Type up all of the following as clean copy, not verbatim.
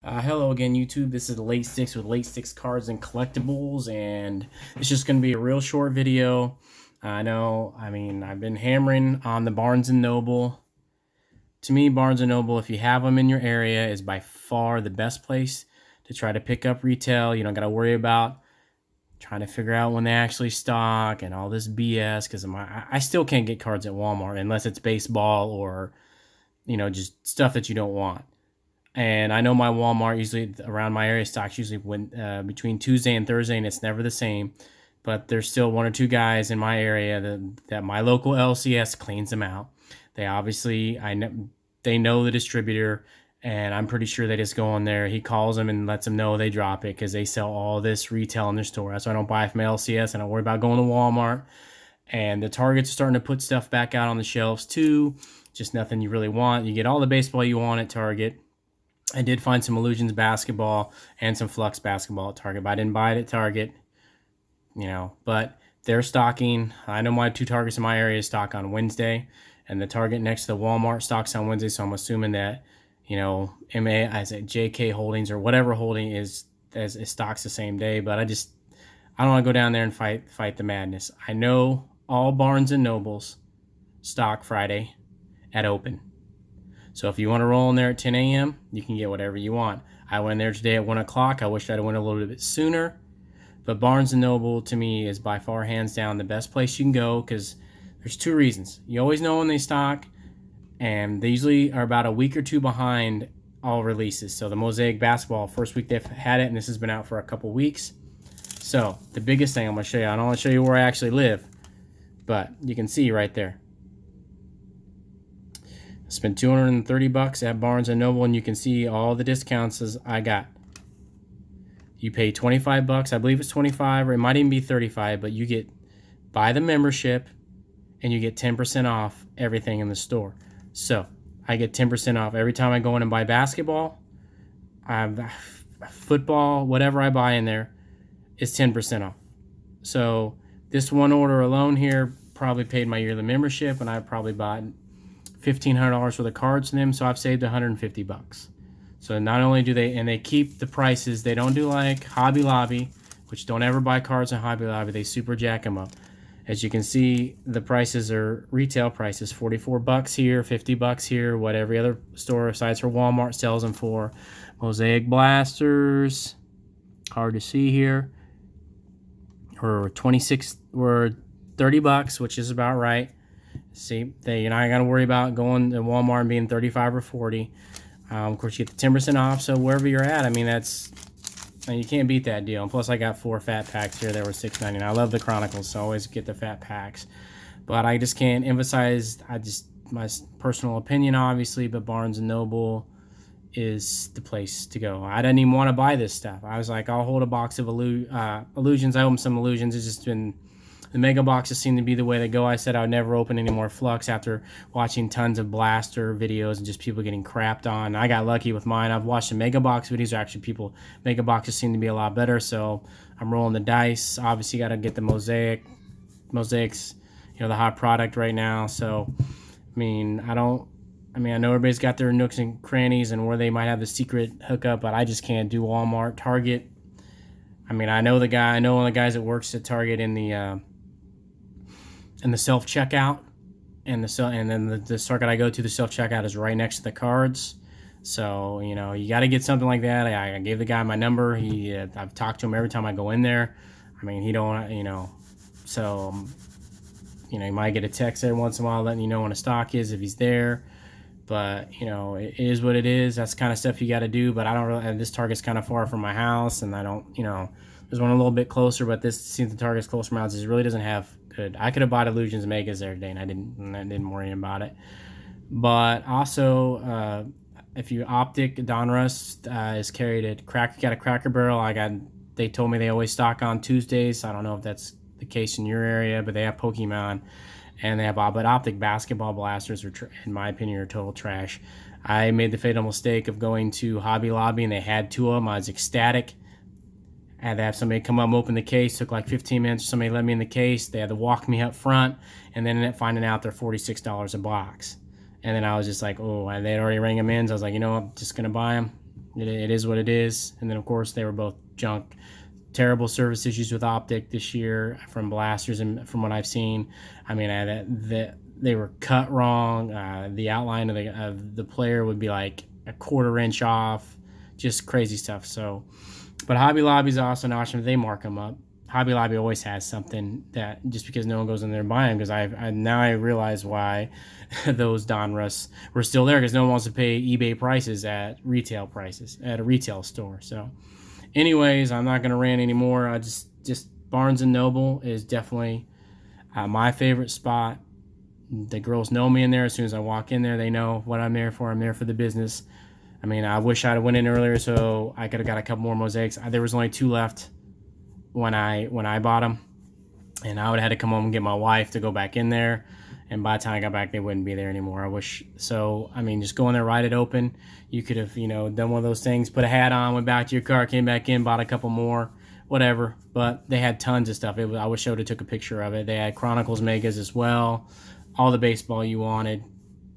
Hello again, YouTube. This is Late Sticks with Late Sticks Cards and Collectibles, and it's just going to be a real short video. I know, I've been hammering on the Barnes & Noble. To me, Barnes & Noble, if you have them in your area, is by far the best place to try to pick up retail. You don't got to worry about trying to figure out when they actually stock and all this BS, because I still can't get cards at Walmart unless it's baseball or, just stuff that you don't want. And I know my Walmart usually around my area stocks usually when between Tuesday and Thursday, and it's never the same. But there's still one or two guys in my area that my local LCS cleans them out. They obviously they know the distributor, and I'm pretty sure they just go on there. He calls them and lets them know they drop it because they sell all this retail in their store. That's why I don't buy from LCS. I don't worry about going to Walmart. And the Target's starting to put stuff back out on the shelves too. Just nothing you really want. You get all the baseball you want at Target. I did find some Illusions basketball and some Flux basketball at Target, but I didn't buy it at Target, but they're stocking. I know my two Targets in my area stock on Wednesday, and the Target next to the Walmart stocks on Wednesday, so I'm assuming that, JK Holdings or whatever holding is stocks the same day, but I don't want to go down there and fight the madness. I know all Barnes & Nobles stock Friday at open. So if you want to roll in there at 10 a.m., you can get whatever you want. I went there today at 1 o'clock. I wish I'd went a little bit sooner. But Barnes & Noble, to me, is by far, hands down, the best place you can go because there's two reasons. You always know when they stock, and they usually are about a week or two behind all releases. So the Mosaic basketball, first week they've had it, and this has been out for a couple weeks. So the biggest thing I'm going to show you, I don't want to show you where I actually live, but you can see right there. I spent $230 at Barnes & Noble, and you can see all the discounts as I got. You pay $25, I believe it's 25, or it might even be 35, but you get buy the membership, and you get 10% off everything in the store. So I get 10% off every time I go in and buy basketball, football, whatever I buy in there is 10% off. So this one order alone here probably paid my yearly membership, and I probably bought $1,500 worth of cards from them, so I've saved $150. So not only do they keep the prices, they don't do like Hobby Lobby, which don't ever buy cards on Hobby Lobby, they super jack them up. As you can see, the prices are retail prices, $44 here, $50 here, what every other store besides for Walmart sells them for. Mosaic Blasters, hard to see here, or 26 or $30, which is about right. See, you're not got to worry about going to Walmart and being 35 or 40. Of course, you get the 10% off, so wherever you're at, you can't beat that deal. And plus, I got 4 fat packs here that were $6.99. I love the Chronicles, so I always get the fat packs. But I just can't emphasize, my personal opinion, obviously, but Barnes & Noble is the place to go. I didn't even want to buy this stuff. I was like, I'll hold a box of Illusions. I opened some Illusions. It's just been... The mega boxes seem to be the way to go. I said I would never open any more Flux after watching tons of Blaster videos and just people getting crapped on. I got lucky with mine. I've watched some mega box videos. Actually, mega boxes seem to be a lot better. So I'm rolling the dice. Obviously, got to get the Mosaics, the hot product right now. So, I know everybody's got their nooks and crannies and where they might have the secret hookup, but I just can't do Walmart, Target. I know one of the guys that works at Target in the self-checkout, and then the Target I go to, the self-checkout is right next to the cards. So, you got to get something like that. I gave the guy my number. I've talked to him every time I go in there. He don't, so, you might get a text every once in a while letting you know when a stock is, if he's there. But, it is what it is. That's the kind of stuff you got to do. But I don't really, this Target's kind of far from my house, and I don't, there's one a little bit closer, but this seems the Target's closer from my house. It really doesn't have good. I could have bought Illusions and Megas there today, and I didn't worry about it. But also, if you Optic, Donruss is carried at got a Cracker Barrel. They told me they always stock on Tuesdays. I don't know if that's the case in your area, but they have Pokemon, and they have but Optic basketball blasters in my opinion, are total trash. I made the fatal mistake of going to Hobby Lobby, and they had 2 of them. I was ecstatic. I had to have somebody come up and open the case. Took like 15 minutes. Somebody let me in the case. They had to walk me up front, and then ended up finding out they're $46 a box. And then I was just like, oh, and they'd already rang them in. So I was like, I'm just going to buy them. It is what it is. And then of course they were both junk. Terrible service issues with Optic this year from blasters, and from what I've seen, I mean, they were cut wrong. The outline of the player would be like a quarter inch off, just crazy stuff. So, but Hobby Lobby's also an option. They mark them up. Hobby Lobby always has something that, just because no one goes in there and buy them, because now I realize why those Donruss were still there, because no one wants to pay eBay prices at retail prices at a retail store. So anyways, I'm not gonna rant anymore. I just Barnes and Noble is definitely my favorite spot. The girls know me in there. As soon as I walk in there, they know what I'm there for. I'm there for the business. I mean, I wish I'd have went in earlier so I could have got a couple more mosaics. There was only 2 left when I bought them, and I would have had to come home and get my wife to go back in there. And by the time I got back, they wouldn't be there anymore. I wish so. I mean, just go in there, ride it open. You could have, done one of those things, put a hat on, went back to your car, came back in, bought a couple more, whatever. But they had tons of stuff. I wish I would have took a picture of it. They had Chronicles Megas as well, all the baseball you wanted.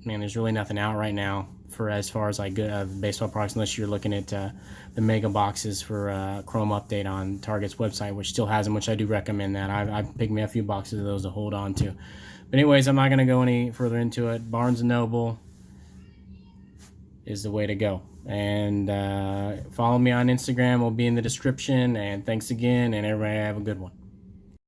Man, there's really nothing out right now for as far as like good baseball products, unless you're looking at the mega boxes for Chrome Update on Target's website, which still has them, which I do recommend that. I've picked me a few boxes of those to hold on to. But anyways, I'm not going to go any further into it. Barnes & Noble is the way to go. And follow me on Instagram. Will be in the description. And thanks again, and everybody have a good one.